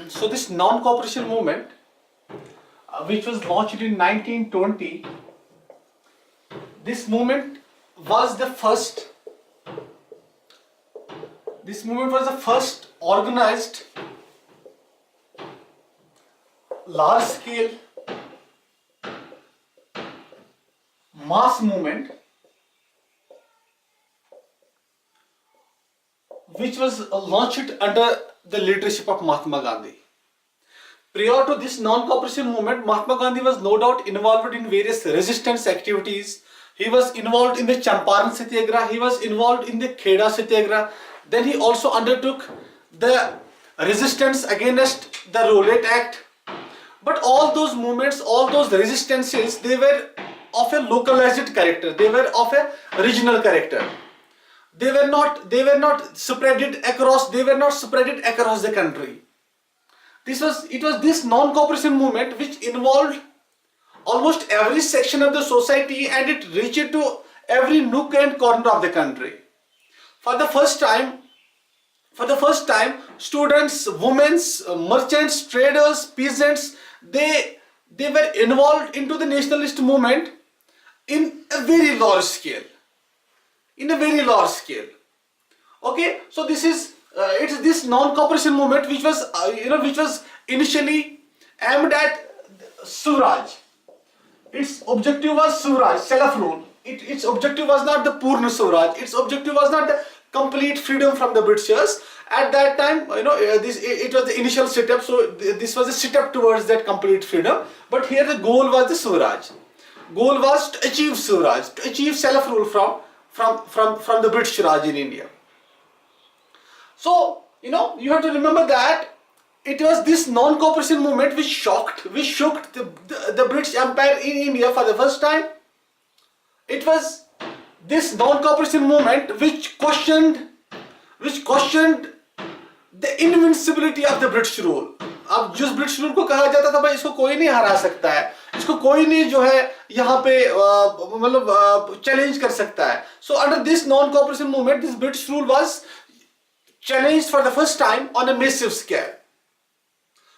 So this non-cooperation movement, which was launched in 1920, this movement was the first. This movement was the first organized, large-scale mass movement which was launched under the leadership of Mahatma Gandhi. Prior to this non-cooperation movement, Mahatma Gandhi was no doubt involved in various resistance activities. He was involved in the Champaran Satyagraha, he was involved in the Kheda Satyagraha. Then he also undertook the resistance against the Rowlatt Act. But all those movements, all those resistances, they were of a localized character, they were of a regional character. They were not spread across the country. It was this non-cooperation movement which involved almost every section of the society, and it reached to every nook and corner of the country. For the first time, students, women, merchants, traders, peasants, they were involved into the nationalist movement in a very large scale. Okay, so this is it's this non-cooperation movement which was initially aimed at Swaraj. Its objective was Swaraj, self-rule. Its objective was not the Purna Swaraj. Its objective was not the complete freedom from the Britishers. At that time, it was the initial setup. So this was a setup towards that complete freedom. But here the goal was the Swaraj. Goal was to achieve Swaraj, to achieve self-rule from the British Raj in India. So you have to remember that it was this non-cooperation movement which shook the British Empire in India for the first time. It was this non-cooperation movement which questioned the invincibility of the British rule. अब जिस British rule को कहा जाता था भाई इसको कोई नहीं हरा सकता है, इसको कोई नहीं जो है यहाँ पे मतलब चैलेंज कर सकता है. So under this non-cooperation movement, this British rule was challenged for the first time on a massive scale.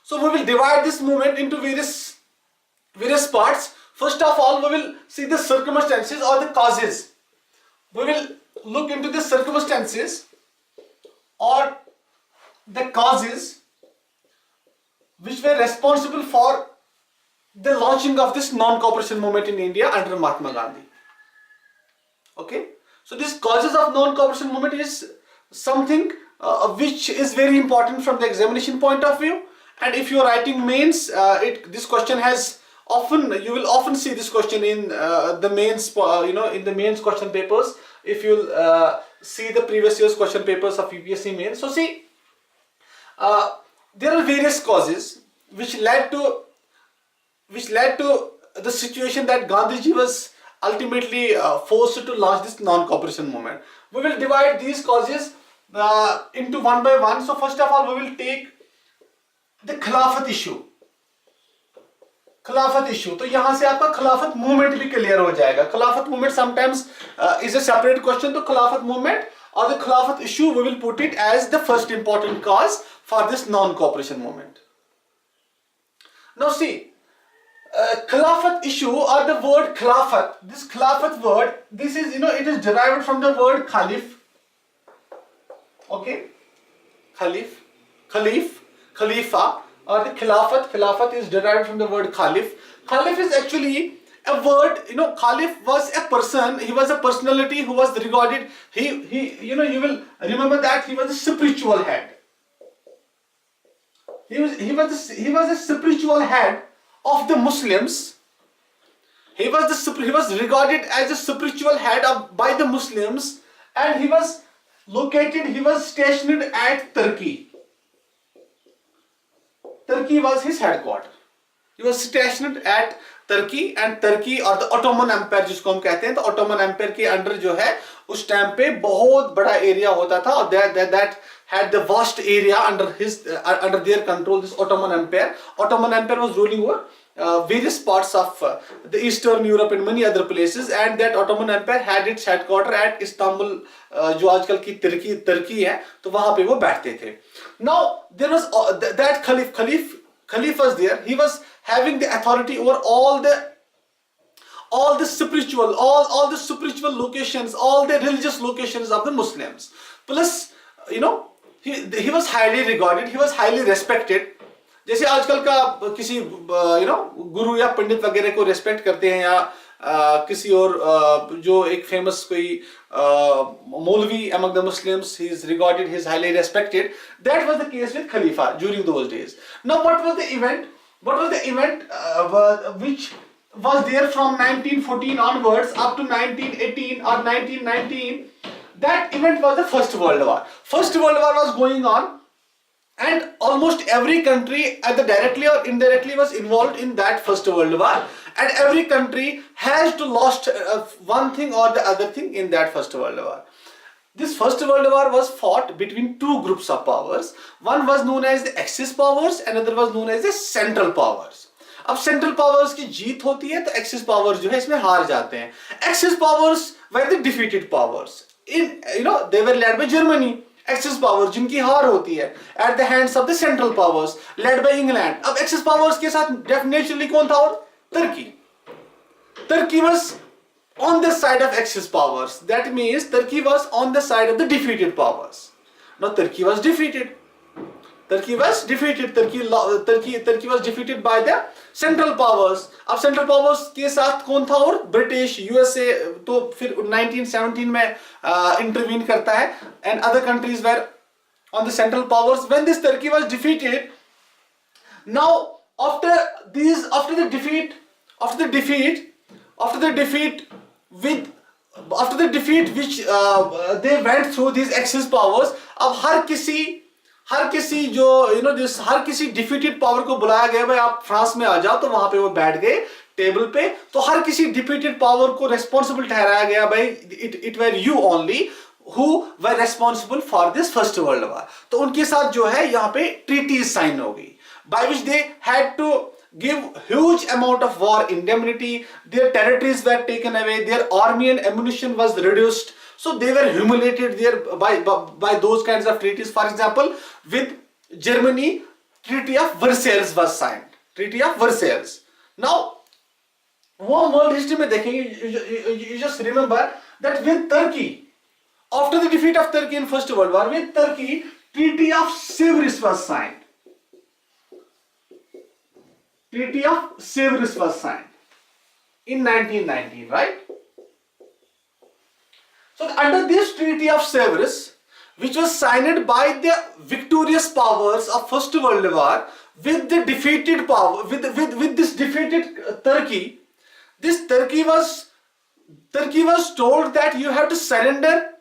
So we will divide this movement into various parts. First of all, we will see the circumstances or the causes. We will look into the circumstances or the causes which were responsible for the launching of this non-cooperation movement in India under Mahatma Gandhi. Okay, so this causes of non-cooperation movement is something which is very important from the examination point of view. And if you are writing mains, this question has you will often see this question in the mains, in the mains question papers. If you'll see the previous year's question papers of UPSC mains, so see. There are various causes which led to the situation that Gandhiji was ultimately forced to launch this non-cooperation movement. We will divide these causes into one by one. So first of all, we will take the खिलाफत issue. तो यहाँ से आपका खिलाफत movement भी clear हो जाएगा. खिलाफत movement sometimes is a separate question. तो खिलाफत movement or the Khilafat issue, we will put it as the first important cause for this non-cooperation movement. Now see, Khilafat issue or the word Khilafat, this Khilafat word, this is, it is derived from the word Khalif. Okay, Khalif, Khalifa, or the Khilafat is derived from the word Khalif. Khalif is actually a word, Khalif was a person, he was a personality who was regarded, you will remember that he was a spiritual head. He was a spiritual head of the Muslims. He was regarded as a spiritual head by the Muslims, and he was stationed at Turkey. Turkey was his headquarters. He was stationed at Turkey, and Turkey or the Ottoman Empire जिसको हम कहते हैं, तो Ottoman Empire के under जो है उस time पे बहुत बड़ा एरिया होता था, और that had the vast area under their control. This Ottoman Empire was ruling over various parts of the Eastern Europe and many other places, and that Ottoman Empire had its headquarter at Istanbul, जो आजकल की तुर्की है, तो वहां पे वो बैठते थे. Now there was that Khalif was there. He was having the authority over all the spiritual locations, all the religious locations of the Muslims. Plus, he was highly regarded, he was highly respected. जैसे आजकल का किसी गुरु या पंडित वगैरह को respect करते हैं, या किसी और जो एक फेमस कोई मौलवी among the Muslims, he is regarded, he is highly respected. That was the case with Khalifa during those days. Now what was the event which was there from 1914 onwards up to 1918 or 1919? That event was the First World War. First World War was going on, and almost every country either directly or indirectly was involved in that First World War, and every country has to lost one thing or the other thing in that First World War. This First World War was fought between two groups of powers. One was known as the Axis powers, another was known as the Central powers. अब central powers की जीत होती है तो axis powers जो है इसमें हार जाते हैं. Axis powers were the defeated powers. They were led by Germany. Axis powers जिनकी हार होती है at the hands of the central powers led by England. अब एक्सिस पावर्स के साथ डेफिनेटली कौन था? और Turkey was on the side of Axis powers. That means Turkey was on the side of the defeated powers. Now Turkey was defeated. Turkey was defeated by the central powers. अब central powers के साथ कौन था? और British, USA तो फिर 1917 में intervene करता है, and other countries were on the central powers. When this Turkey was defeated, now after the defeat which they went through these Axis powers, अब हर किसी जो हर किसी डिफीटेड पावर को बुलाया गया, भाई आप फ्रांस में आ जाओ, तो वहां पे वो बैठ गए टेबल पे. तो हर किसी डिफीटेड पावर को रेस्पॉन्सिबल ठहराया गया, भाई it were you only who were responsible for this first world war. तो उनके साथ जो है यहाँ पे ट्रीटीज साइन हो गई, by which they had to give huge amount of war indemnity. Their territories were taken away, their army and ammunition was reduced, so they were humiliated there by those kinds of treaties. For example, with Germany, Treaty of Versailles was signed. Treaty of Versailles. Now वो world history में देखेंगे, you just remember that with Turkey, after the defeat of Turkey in First World War, with Turkey, Treaty of Sevres was signed. Treaty of Sevres was signed in 1919, right? So under this Treaty of Sevres, which was signed by the victorious powers of First World War, with the defeated power, with this defeated Turkey, this Turkey was told that you have to surrender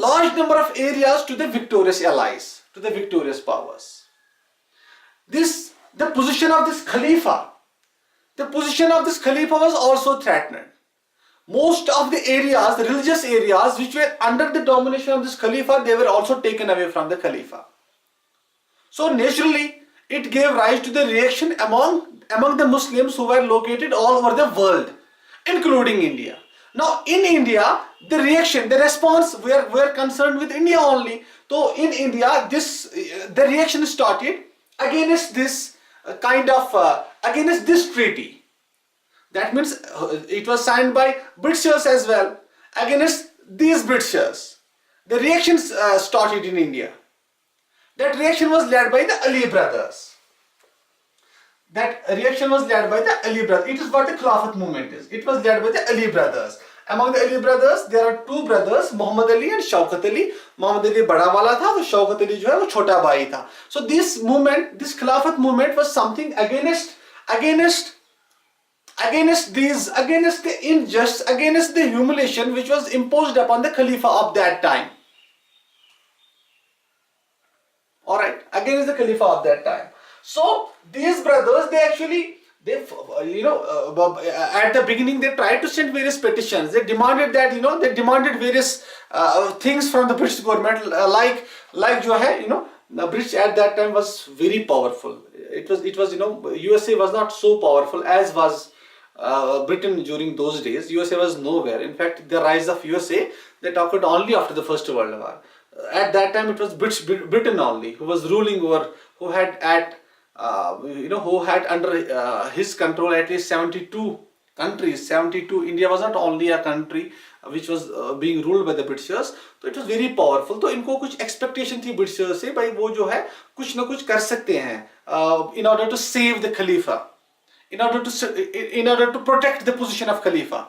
large number of areas to the victorious allies, to the victorious powers. The position of this Khalifa was also threatened. Most of the areas, the religious areas which were under the domination of this Khalifa, they were also taken away from the Khalifa. So naturally, it gave rise to the reaction among the Muslims who were located all over the world, including India. Now in India, the response were concerned with India only. So in India, the reaction started against this against this treaty. That means it was signed by Britishers as well. Against these Britishers, the reactions started in India. That reaction was led by the Ali brothers. It is what the Khilafat movement is. It was led by the Ali brothers. Among the Ali brothers, there are two brothers, Muhammad Ali and Shaukat Ali. Muhammad Ali बड़ा वाला था, तो Shaukat Ali जो है वो छोटा भाई था. So this Khilafat movement was something against the injustice, against the humiliation which was imposed upon the Khalifa of that time. Alright, against the Khalifa of that time. So these brothers, at the beginning they tried to send various petitions. They demanded that, they demanded various things from the British government, like जो है, the British at that time was very powerful. it was USA was not so powerful as was Britain during those days. USA was nowhere. In fact, the rise of USA that occurred only after the First World War. At that time, it was Britain only who was ruling over, who had under his control at least 72 countries. 72. India was not only a country which was being ruled by the Britishers. तो it was very powerful. तो इनको कुछ expectation थी Britishers से, भाई वो जो है कुछ ना कुछ कर सकते हैं in order to save the Khalifa, in order to protect the position of Khalifa.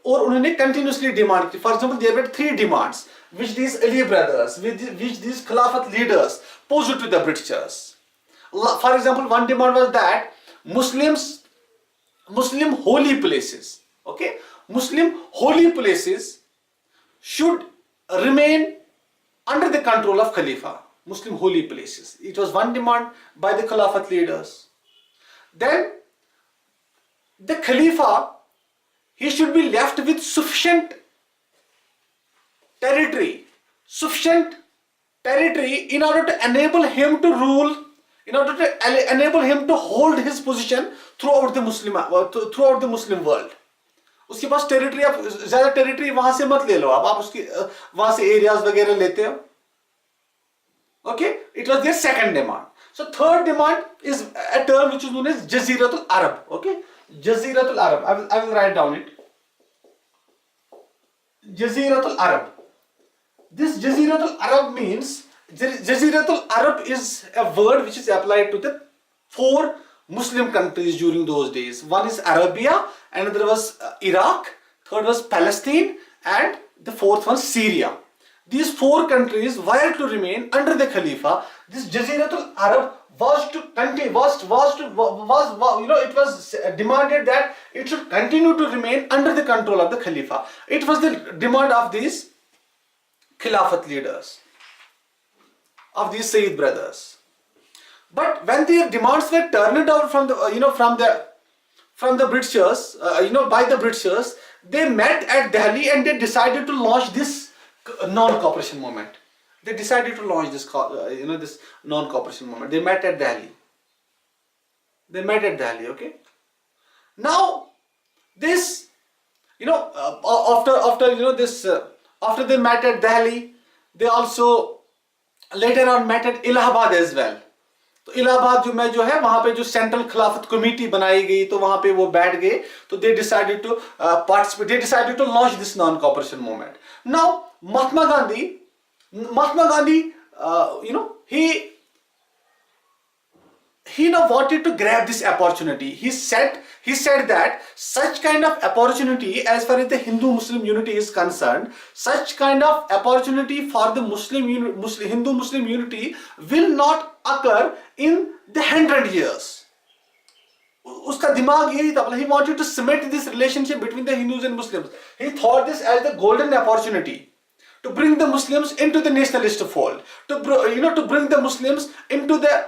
और उन्होंने continuously demand की. For example, there were 3 demands which these Ali brothers, which these Khilafat leaders posed to the Britishers. For example, one demand was that Muslim holy places, okay, Muslim holy places should remain under the control of Khalifa. Muslim holy places. It was one demand by the Khilafat leaders. Then the Khalifa, he should be left with sufficient territory in order to enable him to rule, in order to enable him to hold his position throughout the Muslim world. उसके पास territory, आप ज्यादा territory वहां से मत ले लो, आप उसकी वहां से एरियाज वगैरह लेते हो. Okay, it was their second demand. So third demand is a term which is known as Jaziratul Arab. Okay, Jaziratul Arab. I will write down it. Jaziratul Arab. This Jaziratul Arab means, Jaziratul Arab is a word which is applied to the 4 Muslim countries during those days. One is Arabia, another was Iraq, third was Palestine, and the fourth one Syria. These 4 countries were to remain under the Khalifa. This Jaziratul Arab was to continue, it was demanded that it should continue to remain under the control of the Khalifa. It was the demand of these Khilafat leaders, of these Sayyid brothers. But when their demands were turned down from the Britishers, by the Britishers, they met at Delhi and they decided to launch this non-cooperation movement. They decided to launch this, this non-cooperation movement. They met at Delhi. Okay. Now, this, after they met at Delhi, they also later on met at Allahabad as well. तो इलाहाबाद में जो है वहां पे जो central खिलाफत committee बनाई गई, तो वहां पे वो बैठ गए. तो they decided to participate, they decided to launch this non-cooperation movement. Now Mahatma Gandhi, he now wanted to grab this opportunity. He said that such kind of opportunity, as far as the Hindu-Muslim unity is concerned, such kind of opportunity for the Hindu-Muslim unity will not occur in the 100 years. उसका दिमाग यही था. He wanted to cement this relationship between the Hindus and Muslims. He thought this as the golden opportunity to bring the Muslims into the nationalist fold, to bring the Muslims into the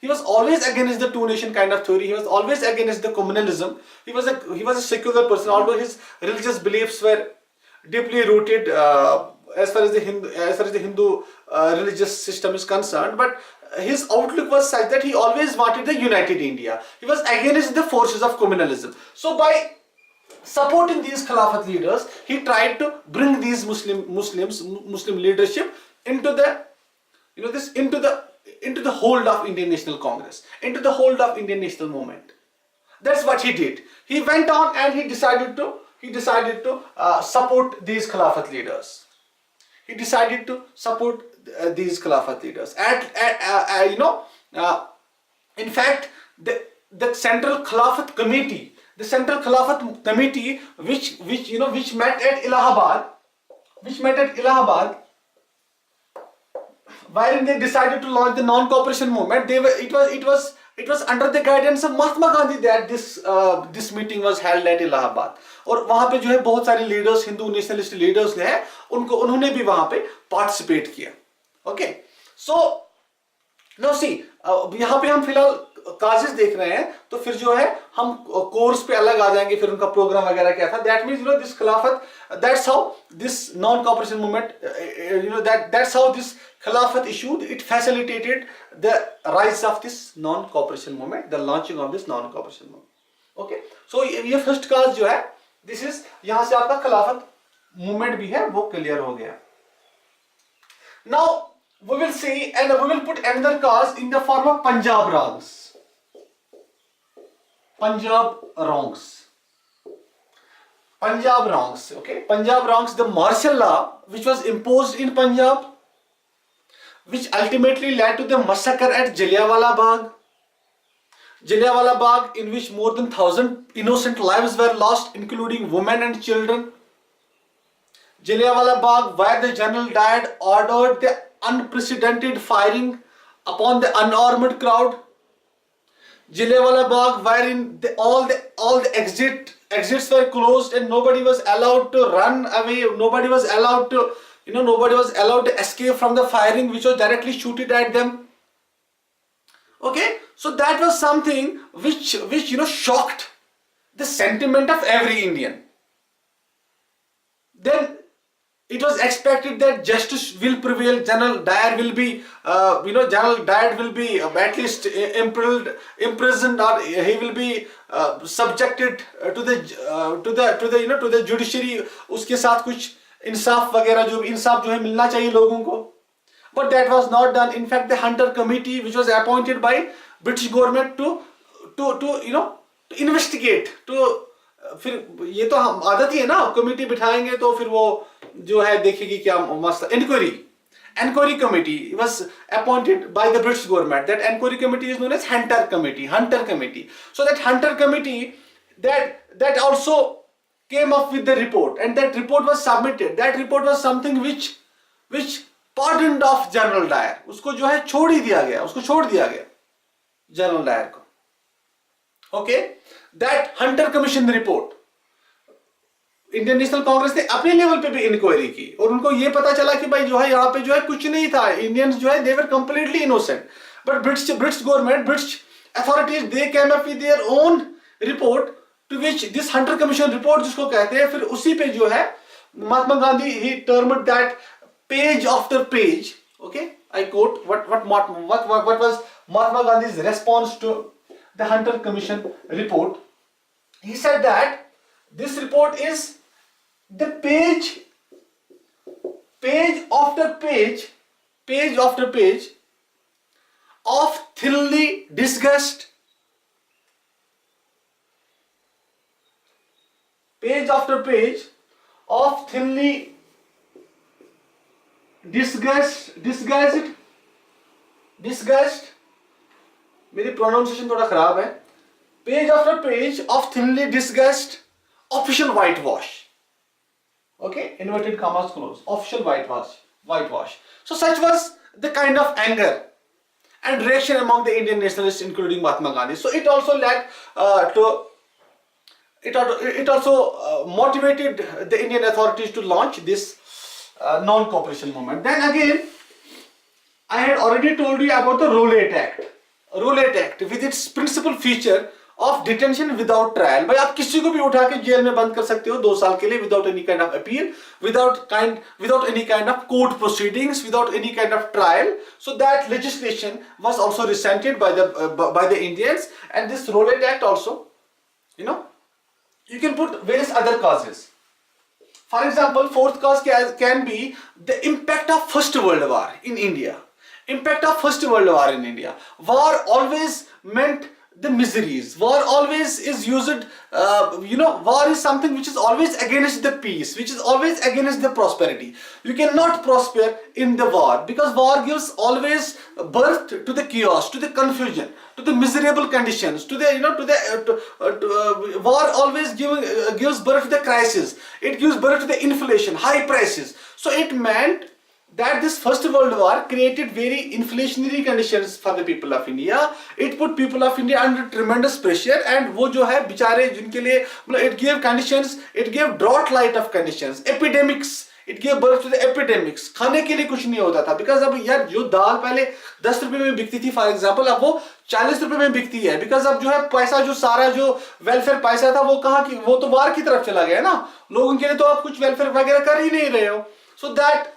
he was always against the 2-nation kind of theory. He was always against the communalism. He was a secular person, although his religious beliefs were deeply rooted as far as the Hindu religious system is concerned. But his outlook was such that he always wanted the united India. He was against the forces of communalism. So by supporting these Khilafat leaders, he tried to bring these Muslim leadership into the into the hold of Indian National Congress, into the hold of Indian National Movement. That's what he did. He went on and he decided to support these Khilafat leaders. He decided to support these Khilafat leaders. In fact, the Central Khilafat Committee, which met at Allahabad, wherein they decided to launch the non-cooperation movement. It was under the guidance of Mahatma Gandhi that this meeting was held at Allahabad. और वहां पे जो है बहुत सारे leaders, Hindu nationalist leaders हैं, उन्होंने भी वहां पे पार्टिसिपेट किया. ओके, सो नो सी, यहाँ पे हम फिलहाल काजेस देख रहे हैं तो फिर जो है हम कोर्स पे अलग आ जाएंगे, फिर उनका प्रोग्राम वगैरह क्या था. That means this Khilafat, that's how this non cooperation movement, that's how this Khilafat issued, it facilitated the rise of this non cooperation movement, the launching of this non cooperation movement. Okay, so ये first काज जो है, this is, यहां से आपका खिलाफत movement भी है वो क्लियर हो गया. Now we will see and we will put another cause in the form of Punjab wrongs. Punjab wrongs. Punjab wrongs. Okay. Punjab wrongs, the martial law which was imposed in Punjab, which ultimately led to the massacre at Jallianwala Bagh. Jallianwala Bagh, in which more than 1,000 innocent lives were lost, including women and children. Jallianwala Bagh, where the General Dyer ordered the unprecedented firing upon the unarmed crowd. Jallianwala Bagh, wherein all the exits were closed and nobody was allowed to run away. Nobody was allowed to, nobody was allowed to escape from the firing which was directly shooted at them. Okay, so that was something which shocked the sentiment of every Indian. Then it was expected that justice will prevail. General Dyer will be, General Dyer will be at least imprisoned, or he will be subjected to the judiciary. उसके साथ कुछ इंसाफ वगैरह इंसाफ जो है मिलना चाहिए लोगों को. But that was not done. In fact, the Hunter Committee, which was appointed by British government to investigate, फिर ये तो हम आदत ही है ना, कमेटी बिठाएंगे तो फिर वो जो है देखेगी क्या मसला. Inquiry committee was appointed by the British government. That inquiry committee is known as Hunter Committee. So that Hunter Committee that also came up with the report, and that report was submitted. That report was something which pardoned of General Dyer. उसको जो है छोड़ दिया गया General Dyer को. Okay, that Hunter Commission report, Indian national Congress ने अपने level पे भी इंक्वायरी की और उनको ये पता चला कि भाई जो है यहाँ पे जो है कुछ नहीं था, इंडियंस जो है they were completely innocent. But British government, British authorities, they came up with their own report, to which this Hunter commission report जिसको कहते हैं, फिर उसी पे जो है Mahatma Gandhi, he termed that page after page. Okay, I quote what was Mahatma Gandhi's response to the Hunter Commission report. He said that this report is the page after page of thinly discussed, page after page of thinly discussed, मेरी pronunciation थोड़ा खराब है, page after page of thinly discussed official whitewash. Okay, inverted commas close, official whitewash. So such was the kind of anger and reaction among the Indian nationalists, including Mahatma Gandhi. So it also led it also motivated the Indian authorities to launch this non-cooperation movement. Then again, I had already told you about the Rowlatt Act with its principal feature of detention without trial. भाई आप किसी को भी उठा के jail में बंद कर सकते हो 2 साल के लिए, without any kind of appeal, without any kind of court proceedings, without any kind of trial. So that legislation was also resented by the Indians. And this Rowlatt Act also, you can put various other causes. For example, fourth cause can be the impact of First World War in India. War always meant the miseries. War always is used, war is something which is always against the peace, which is always against the prosperity. You cannot prosper in the war, because war gives always birth to the chaos, to the confusion, to the miserable conditions, war always gives birth to the crisis. It gives birth to the inflation, high prices. So it meant that this First World War created very inflationary conditions for the people of India. It put people of India under tremendous pressure, and वो जो है बेचारे जिनके लिए it gave conditions, it gave drought-like of conditions, epidemics It gave birth to the epidemics. खाने के लिए कुछ नहीं होता था, because अब यार जो दाल पहले 10 रुपए में बिकती थी फॉर एग्जाम्पल, अब वो 40 रुपए में बिकती है, बिकॉज अब जो है पैसा, जो सारा जो वेलफेयर पैसा था वो कहाँ की, वो तो बाहर की तरफ चला गया ना, लोगों के लिए तो आप कुछ वेलफेयर वगैरह कर ही नहीं रहे हो. So that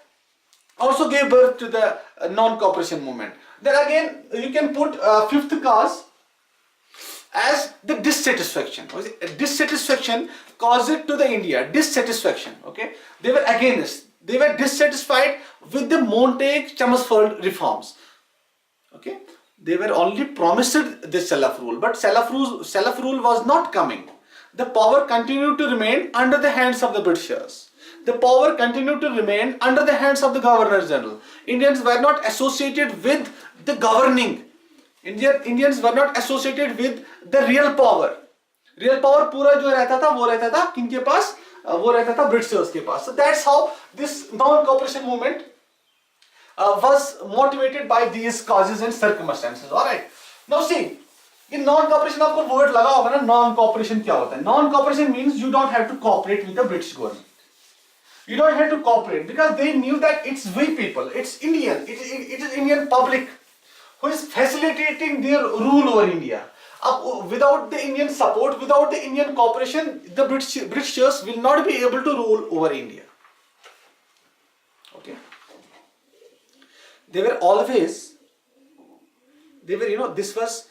also gave birth to the non-cooperation movement. Then again you can put fifth cause as the dissatisfaction. Dissatisfaction caused it to the India. Dissatisfaction. Okay, they were against. They were dissatisfied with the Montague-Chelmsford reforms. Okay, they were only promised this Salaf rule, but Salaf rule was not coming. The power continued to remain under the hands of the Britishers. The power continued to remain under the hands of the Governor General. Indians were not associated with the governing. Indians were not associated with the real power. Real power पूरा जो रहता था वो रहता था किनके पास, वो रहता था Britishers के पास. So that's how this non-cooperation movement was motivated by these causes and circumstances. All right. Now see, ये non-cooperation आपको word लगा होगा ना, non-cooperation क्या होता है? Non-cooperation means you don't have to cooperate with the British government. You don't have to cooperate because they knew that it's we people, it's Indian, it is Indian public who is facilitating their rule over India. Without the Indian support, without the Indian cooperation, the Britishers will not be able to rule over India. Okay. They were always, they were, this was,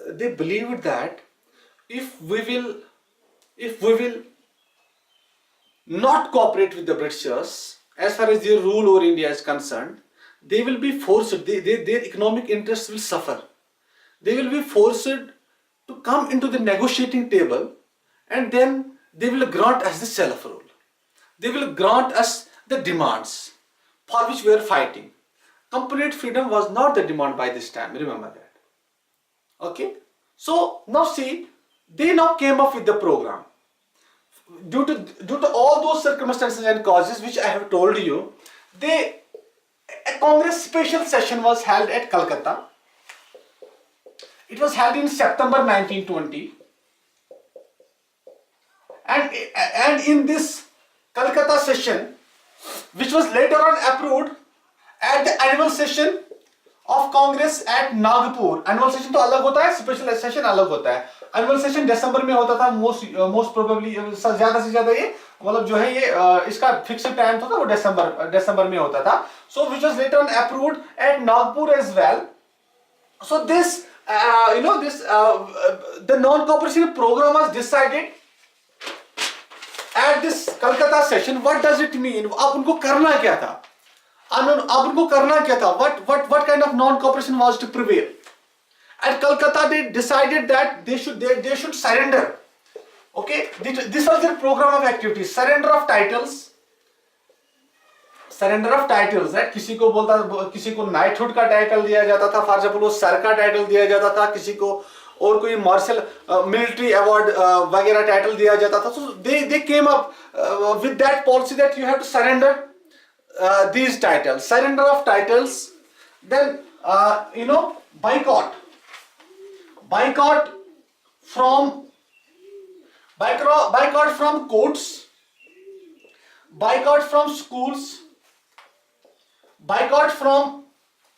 they believed that if we will not cooperate with the Britishers as far as their rule over India is concerned, they will be forced, their economic interests will suffer. They will be forced to come into the negotiating table, and then they will grant us the Salaf rule. They will grant us the demands for which we are fighting. Complete freedom was not the demand by this time, remember that. Okay? So now see, they now came up with the program. Due to all those circumstances and causes which I have told you, a Congress special session was held at Calcutta. It was held in September 1920, and in this Calcutta session, which was later on approved at the annual session of Congress at Nagpur. Annual session तो अलग होता है, special session अलग होता है. Annual session दिसंबर में होता था, most probably ज़्यादा से ज़्यादा ये मतलब जो है ये इसका fixed time था वो दिसंबर में होता था. So which was later on approved at Nagpur as well. So this the non-cooperation program was decided at this Calcutta session. What does it mean? अब उनको करना क्या था? अब उनको करना क्या था? What kind of non-cooperation was to prevail? At Calcutta, they decided that they should surrender. Okay, this was their program of activities. Surrender of titles, right? किसी को knighthood का टाइटल दिया जाता था, फॉर एग्जाम्पल वो सर का title दिया जाता था, किसी को और कोई मार्शल मिलिट्री अवार्ड वगैरह टाइटल दिया जाता था. So they came up with that policy that you have to surrender these titles. Surrender of titles. Then boycott from courts, boycott from schools, boycott from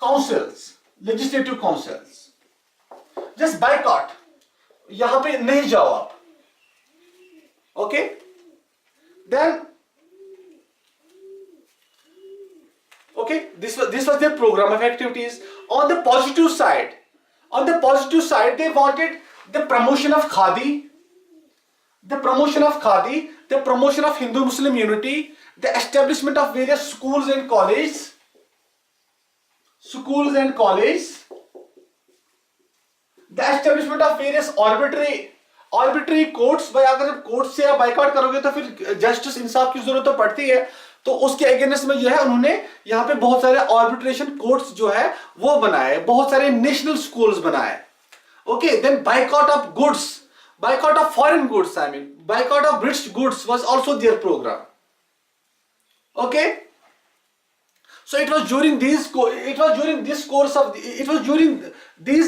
councils, legislative councils. Just boycott. यहाँ पे नहीं जाओ आप. Okay? Then this was their program of activities. On the positive side, they wanted the promotion of khadi, the promotion of Hindu-Muslim unity, the establishment of various schools and colleges, the establishment of various arbitrary courts. भाई अगर court से आप boycott करोगे तो फिर justice इंसाफ की जरूरत तो पड़ती है, तो उसके अगेंस्ट में जो है उन्होंने यहाँ पे बहुत सारे आर्बिट्रेशन कोर्ट्स जो है वो बनाए, बहुत सारे नेशनल स्कूल्स बनाए. Okay, then boycott of goods, boycott of foreign goods, boycott of British goods was also their program. Okay, so it was during these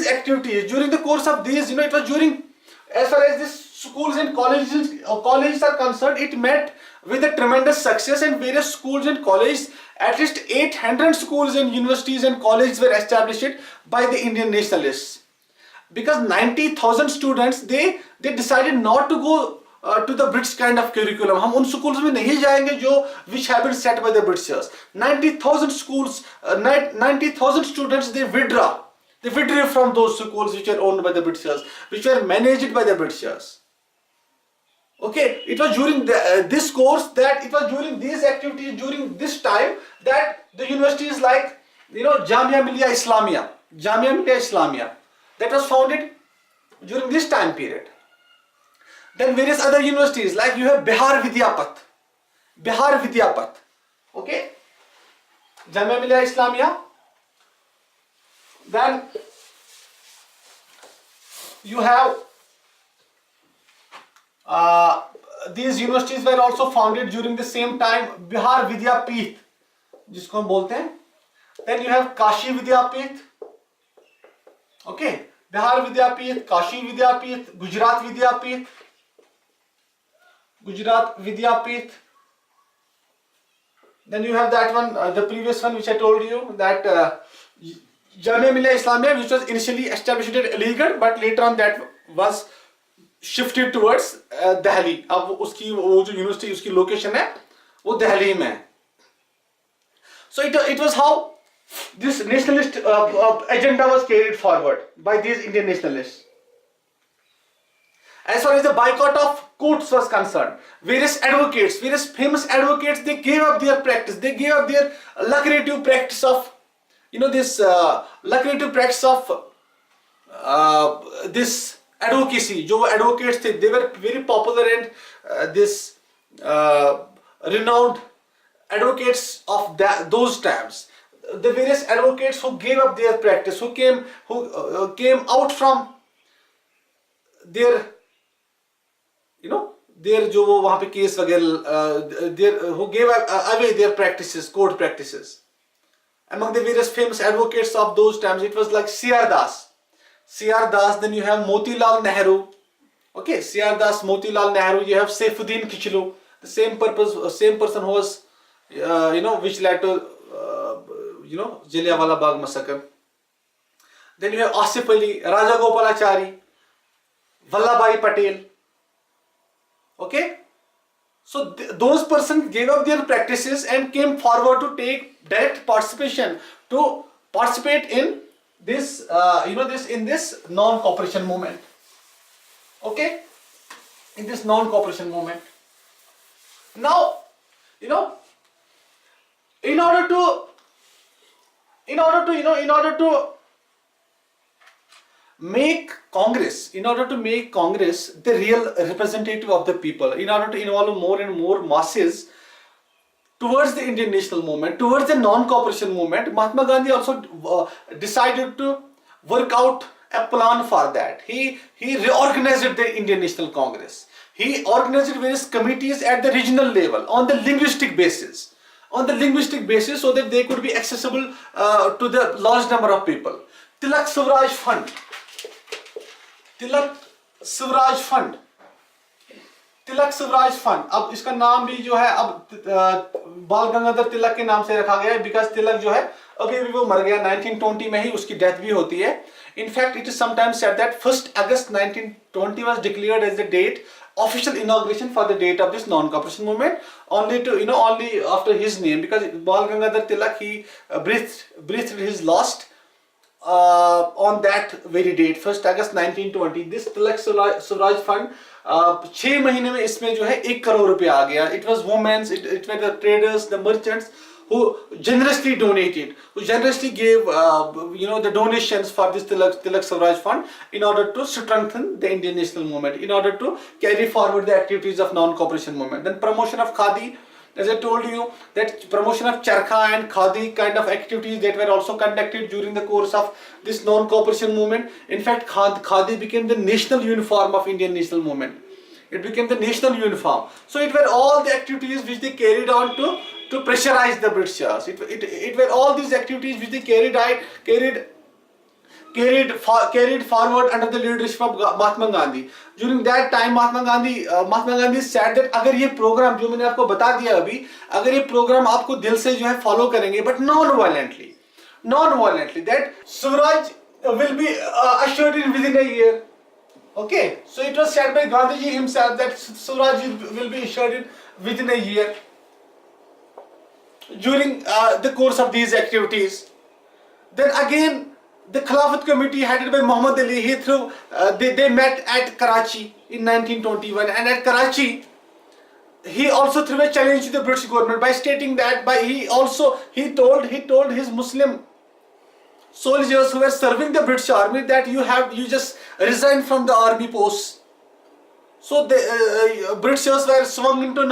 activities, during the course of these, it was during, as far as this schools and colleges are concerned, it met with a tremendous success, and various schools and colleges, at least 800 schools and universities and colleges were established by the Indian nationalists. Because 90,000 students, they decided not to go to the British kind of curriculum. हम उन schools में नहीं जाएंगे जो which have been set by the Britishers. 90,000 schools, 90,000 students, they withdrew from those schools which were owned by the Britishers, which were managed by the Britishers. Okay, it was during this course, that it was during these activities, during this time, that the universities like, Jamia Millia Islamia, that was founded during this time period. Then various other universities, like you have Bihar Vidyapat, okay, Jamia Millia Islamia. Then you have these universities were also founded during the same time, Bihar Vidyapeeth, जिसको हम बोलते हैं. Then you have Kashi Vidyapeeth, okay, Bihar Vidyapeeth, Kashi Vidyapeeth, Gujarat Vidyapeeth. Then you have that one, the previous one which I told you, that Jamia Millia Islamia, which was initially established at Aligarh, but later on that was shifted towards Delhi. अब उसकी वो जो university उसकी location है वो दिल्ली में है. So it was how this nationalist agenda was carried forward by these Indian nationalists. As far as the boycott of courts was concerned, various famous advocates, they gave up their practice. They gave up their lucrative practice of, this this advocacy. जो advocates थे, they were very popular, and this renowned advocates of those times. The various advocates who gave up their practice, who came out from their, their जो वो वहाँ पे case वगैरह, who gave away their practices, court practices. Among the various famous advocates of those times, it was like C.R. Das. Then you have Motilal Nehru. Okay, C.R. Das, Motilal Nehru. You have Saifuddin Kichlu, the same person who was, which led to, Jallianwala Bagh massacre. Then you have Asif Ali, Raja Gopalachari, Vallabhbhai Patel. Okay, so those persons gave up their practices and came forward to take direct participation, to participate in this, in this non-cooperation movement. Okay, in this non-cooperation movement. Now, in order to make Congress the real representative of the people, in order to involve more and more masses towards the Indian national movement, towards the non-cooperation movement, Mahatma Gandhi also decided to work out a plan for that. He reorganized the Indian National Congress. He organized various committees at the regional level on the linguistic basis, so that they could be accessible to the large number of people. Tilak Swaraj Fund. अब इसका नाम भी जो है अब बाल गंगाधर तिलक के नाम से रखा गया है, बिकॉज तिलक जो है अभी वो मर गया 1920 में ही, उसकी डेथ भी होती है. In fact, it is sometimes said that 1st August 1920 was declared as the date, official inauguration for the date of this non-cooperation movement, only after his name, because Bal Gangadhar Tilak, he breathed his last on that very date, 1st August 1920. This Tilak Swaraj Fund, 6 महीने में इसमें जो है 1 करोड़ रुपया आ गया. It was women, it were the traders, the merchants who generously donated, who generously gave the donations for this Tilak Swaraj Fund in order to strengthen the Indian national movement, in order to carry forward the activities of non-cooperation movement. Then promotion of Khadi, as I told you, that promotion of Charkha and Khadi kind of activities that were also conducted during the course of this non-cooperation movement. In fact, Khadi became the national uniform of Indian national movement. It became the national uniform. So it were all the activities which they carried on to pressurize the Britishers. It were all these activities which they carried carried forward under the leadership of Mahatma Gandhi. During that time, Mahatma Gandhi said that अगर ये program जो मैंने आपको बता दिया अभी, अगर ये program आपको दिल से जो है follow करेंगे, but non-violently, that Swaraj will be assured in within a year. Okay, so it was said by Gandhiji himself that Swaraj will be assured in within a year. During the course of these activities, then again the Khilafat committee headed by Muhammad Ali, they met at Karachi in 1921, and at Karachi he also threw a challenge to the British government by stating that he told his Muslim soldiers who were serving the British army that you just resign from the army posts. So the Britishers were swung into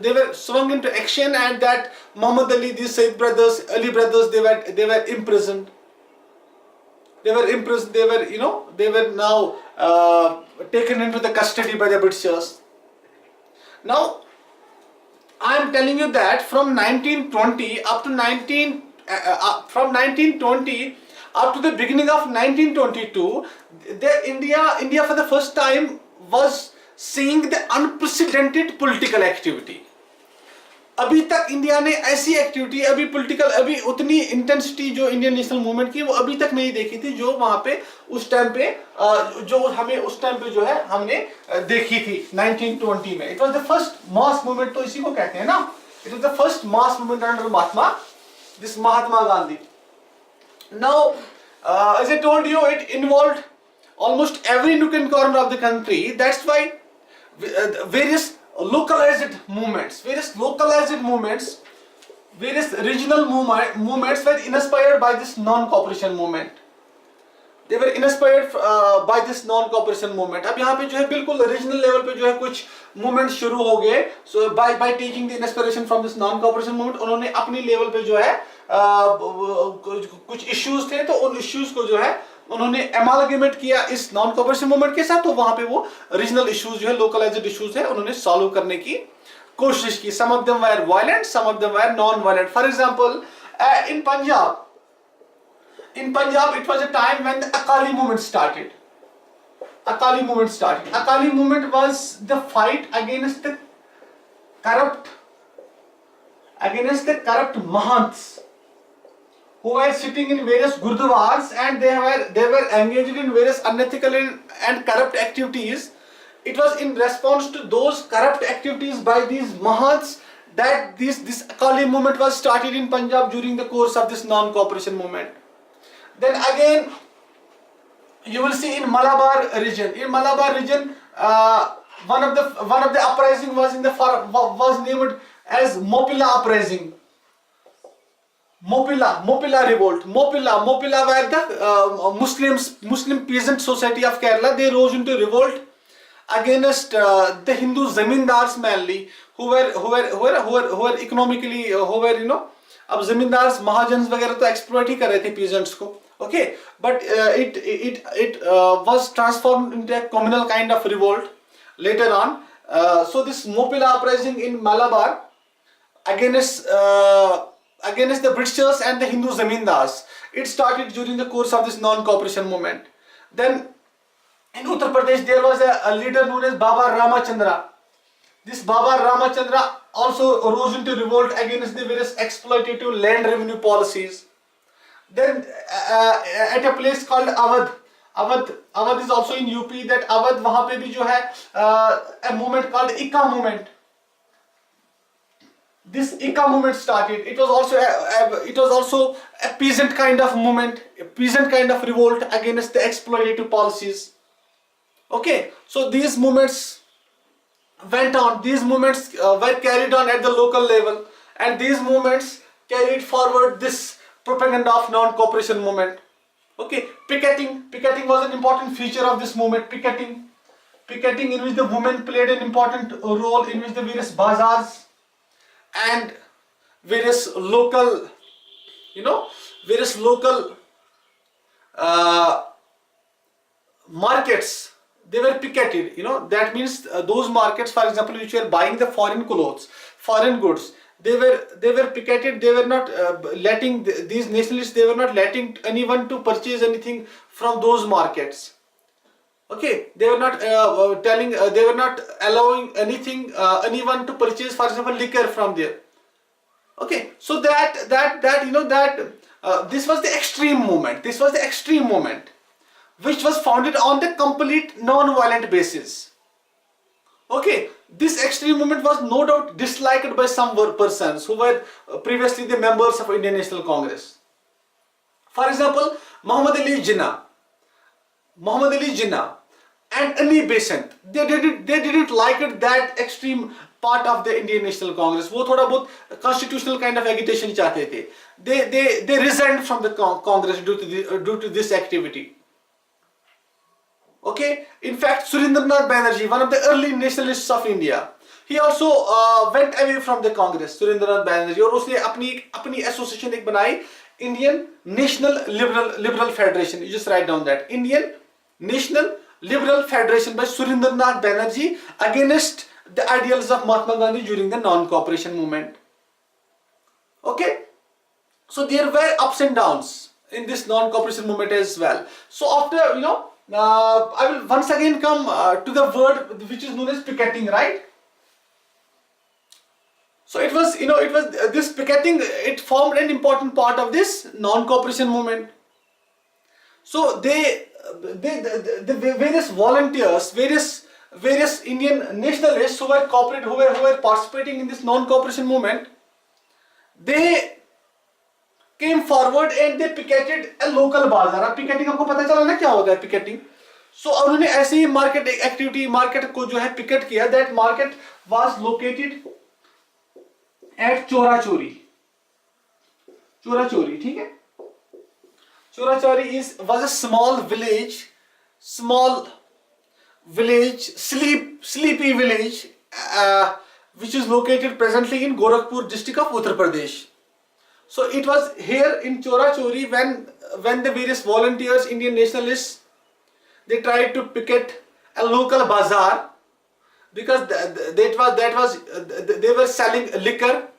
they were swung into action, and that Muhammad Ali, these Said brothers, Ali brothers, they were imprisoned. They were now taken into the custody by the Britishers. Now, I am telling you that from 1920 up to from 1920 up to the beginning of 1922, India for the first time was seeing the unprecedented political activity. अभी तक India ने ऐसी activity अभी उतनी intensity जो Indian national movement की वो अभी तक नहीं देखी थी जो वहां पे उस टाइम पे जो है हमने देखी थी 1920 में. It was the first mass movement, तो इसी को कहते हैं ना, it was the first mass movement under Mahatma Gandhi. Now, as I told you, it involved almost every nook and corner of the country. That's why various localized movements, various regional movements were inspired by this non-cooperation movement. They were inspired by this non-cooperation movement. अब यहाँ पे जो है बिल्कुल regional level पे जो है कुछ मूवमेंट शुरू हो गए. So by taking the inspiration from this non-cooperation movement, उन्होंने अपनी लेवल पे जो है कुछ इश्यूज थे, तो उन इश्यूज को जो है उन्होंने एमालगेमेट किया इस नॉन कॉपरेशन मूवमेंट के साथ. तो वहां पे वो रीजनल इश्यूज जो है, लोकलाइज्ड इश्यूज है, उन्होंने सॉल्व करने की कोशिश की. Some of them were violent, some of them were non violent. For example, in Punjab it was a time when the Akali movement started. Akali movement was the fight against the corrupt mahants who were sitting in various gurdwaras, and they were engaged in various unethical and corrupt activities. It was in response to those corrupt activities by these mahants that this Akali movement was started in Punjab during the course of this non-cooperation movement. Then again, you will see in Malabar region. In Malabar region, one of the uprising was named as Mopila uprising. Mopila revolt. Mopila were the Muslim peasant society of Kerala. They rose into revolt against the Hindu zamindars mainly, who were economically, अब जमींदार महाजन्स वगैरह तो exploit ही कर रहे थे peasants को. Okay, but it was transformed into a communal kind of revolt later on. So this Mopila uprising in Malabar against the Britishers and the Hindu zamindars, it started during the course of this non-cooperation movement. Then in Uttar Pradesh there was a leader known as Baba Ramachandra. This Baba Ramachandra also rose into revolt against the various exploitative land revenue policies. Then at a place called Awadh is also in UP. That Awadh, वहाँ पे भी जो है a movement called Ikka movement. This Ikka movement started. It was also a peasant kind of movement, a peasant kind of revolt against the exploitative policies. Okay, so these movements went on. These movements were carried on at the local level, and these movements carried forward this propaganda of non-cooperation movement. Okay, picketing was an important feature of this movement. Picketing in which the women played an important role, in which the various bazaars and various local markets, they were picketed. That means those markets, for example, which were buying the foreign clothes, foreign goods, they were picketed. They were not letting these nationalists. They were not letting anyone to purchase anything from those markets. Okay, they were not they were not allowing anyone to purchase, for example, liquor from there. Okay, so this was the extreme movement. This was the extreme movement, which was founded on the complete non-violent basis. Okay, this extreme movement was no doubt disliked by some persons who were previously the members of Indian National Congress. For example, Muhammad Ali Jinnah and Ali Besant, they didn't like it, that extreme part of the Indian National Congress. वो थोड़ा बहुत constitutional kind of agitation चाहते थे. They resigned from the Congress due to this activity. Okay, in fact, Surendranath Banerjee, one of the early nationalists of India, he also went away from the Congress. Surendranath Banerjee, और उसने अपनी association एक बनाई, Indian National Liberal Federation. You just write down that, Indian National Liberal Federation by Surendranath Banerjee, against the ideals of Mahatma Gandhi during the non-cooperation movement. Okay, so there were ups and downs in this non-cooperation movement as well. So after, I will once again come to the word which is known as picketing, right? So it was this picketing, it formed an important part of this non-cooperation movement. So the various volunteers, various Indian nationalists who were participating in this non-cooperation movement, they came forward and they picketed a local bazaar. अब picketing आपको पता चला ना क्या होता है picketing? So उन्होंने ऐसे ही market को जो है picket किया. That market was located at चोराचोरी, ठीक है? चोराचोरी was a small village, sleepy village, which is located presently in Gorakhpur district of Uttar Pradesh. So it was here in Chorachori when the various volunteers, Indian nationalists, they tried to picket a local bazaar, because they were selling liquor.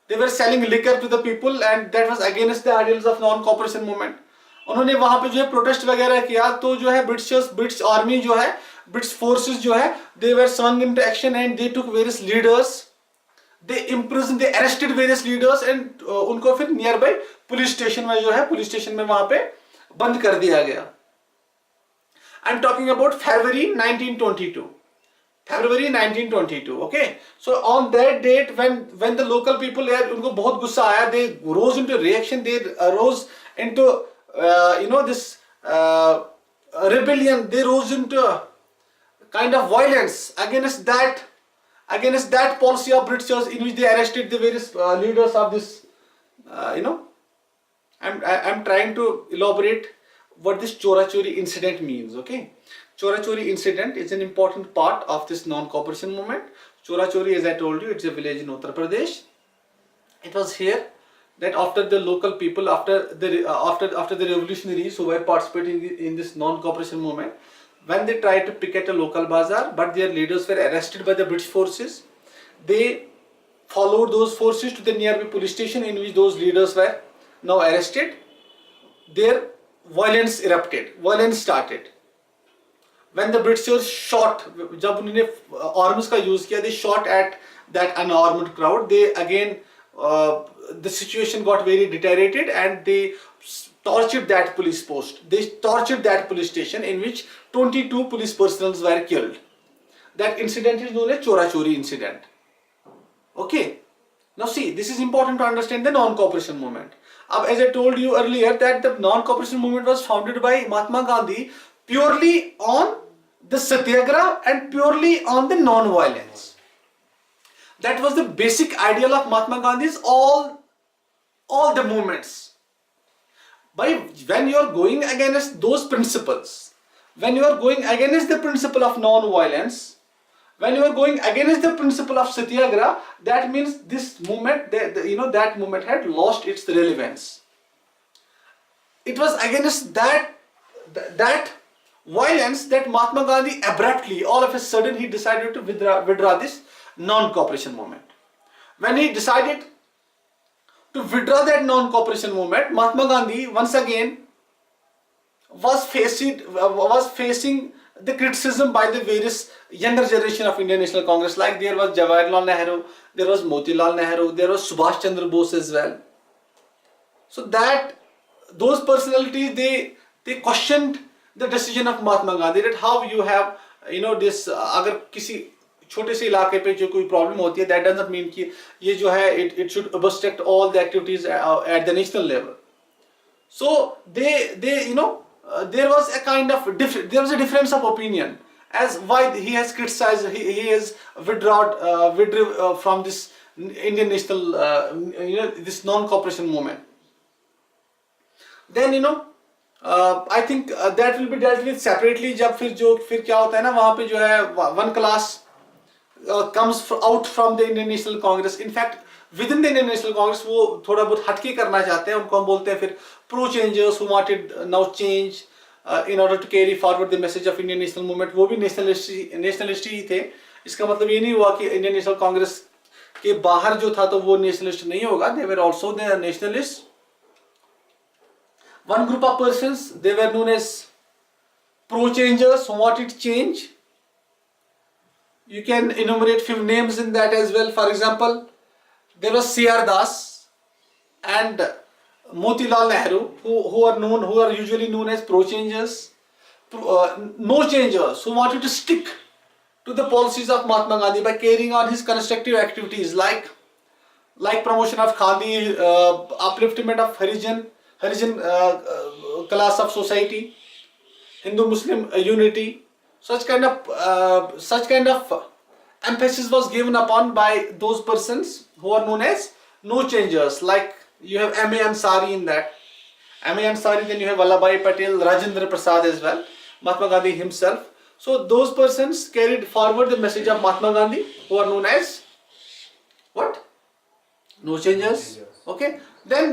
They were selling liquor to the people, and that was against the ideals of non-cooperation movement. उन्होंने वहाँ पे जो है protest वगैरह किया, तो जो है ब्रिटिश आर्मी जो है, ब्रिटिश फोर्सेस जो है, they were swung into action and they took various leaders, they imprisoned, they arrested various leaders and उनको फिर nearby पुलिस स्टेशन में जो है, पुलिस स्टेशन में वहाँ पे बंद कर दिया गया. I'm talking about February 1922. February 1922. Okay, so on that date, when the local people उनको बहुत गुस्सा आया, they rose into reaction, they rose into this rebellion, they rose into kind of violence against that policy of Britishers, in which they arrested the various leaders of this. I'm trying to elaborate what this Chorachori incident means. Okay, Chorachori incident is an important part of this non-cooperation movement. Chorachori, as I told you, it's a village in Uttar Pradesh. It was here that after the local people, after the revolutionaries who were participating in this non-cooperation movement, when they tried to picket a local bazaar, but their leaders were arrested by the British forces, they followed those forces to the nearby police station, in which those leaders were now arrested. Their violence erupted, violence started. When the Britishers shot, जब उन्होंने arms का use किया, they shot at that unarmed crowd. They again, the situation got very deteriorated and they tortured that police post. They tortured that police station, in which 22 police personnel were killed. That incident is known as Chorachori incident. Okay. Now see, this is important to understand the non-cooperation movement. As I told you earlier, that the non-cooperation movement was founded by Mahatma Gandhi purely on the satyagraha and purely on the non-violence. That was the basic ideal of Mahatma Gandhi's all the movements. When you are going against those principles, when you are going against the principle of non-violence, when you are going against the principle of satyagraha, that means this movement, that movement had lost its relevance. It was against that violence that Mahatma Gandhi abruptly, all of a sudden, he decided to withdraw this non-cooperation movement. when he decided to withdraw that non-cooperation movement, Mahatma Gandhi once again was facing the criticism by the various younger generation of Indian National Congress. Like there was Jawaharlal Nehru, there was Motilal Nehru, there was Subhash Chandra Bose as well. So that those personalities, they questioned the decision of Mahatma Gandhi, that how you have this अगर किसी छोटे से इलाके पे जो कोई problem होती है, that does not mean कि ये जो है it should obstruct all the activities at the national level. So there was a kind of there was a difference of opinion as why he has criticized, he has withdrew from this Indian national this non-cooperation movement. Then I think that will be dealt with separately. जब फिर क्या होता है ना, वहाँ पे जो है one class comes out from the Indian National Congress. In fact, within the Indian National Congress वो थोड़ा बहुत हटके करना चाहते हैं, उनको हम बोलते हैं फिर pro changers who wanted now change in order to carry forward the message of Indian National Movement. वो भी nationalist ही थे. इसका मतलब ये नहीं हुआ कि Indian National Congress के बाहर जो था तो वो nationalist नहीं होगा. They were also the nationalists. One group of persons, they were known as pro changers who wanted change. You can enumerate few names in that as well. For example, there was C.R. Das and Motilal Nehru, who are usually known as pro changers, no changers who wanted to stick to the policies of Mahatma Gandhi by carrying on his constructive activities like promotion of Khadi, upliftment of Harijan class of society, Hindu-Muslim unity. Such kind of emphasis was given upon by those persons who are known as no changers. Like you have M.A. Ansari in that. M.A. Ansari, then you have Vallabhbhai Patel, Rajendra Prasad as well, Mahatma Gandhi himself. So those persons carried forward the message of Mahatma Gandhi, who are known as what? No changers. Okay. Then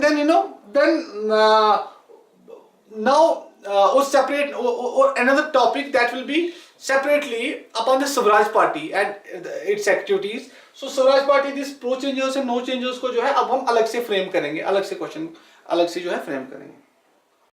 now or separate or another topic that will be separately upon the Swaraj Party and its activities. So Swaraj Party, this pro changers and no changers को जो है अब हम अलग से frame करेंगे, अलग से क्वेश्चन अलग से जो है फ्रेम करेंगे.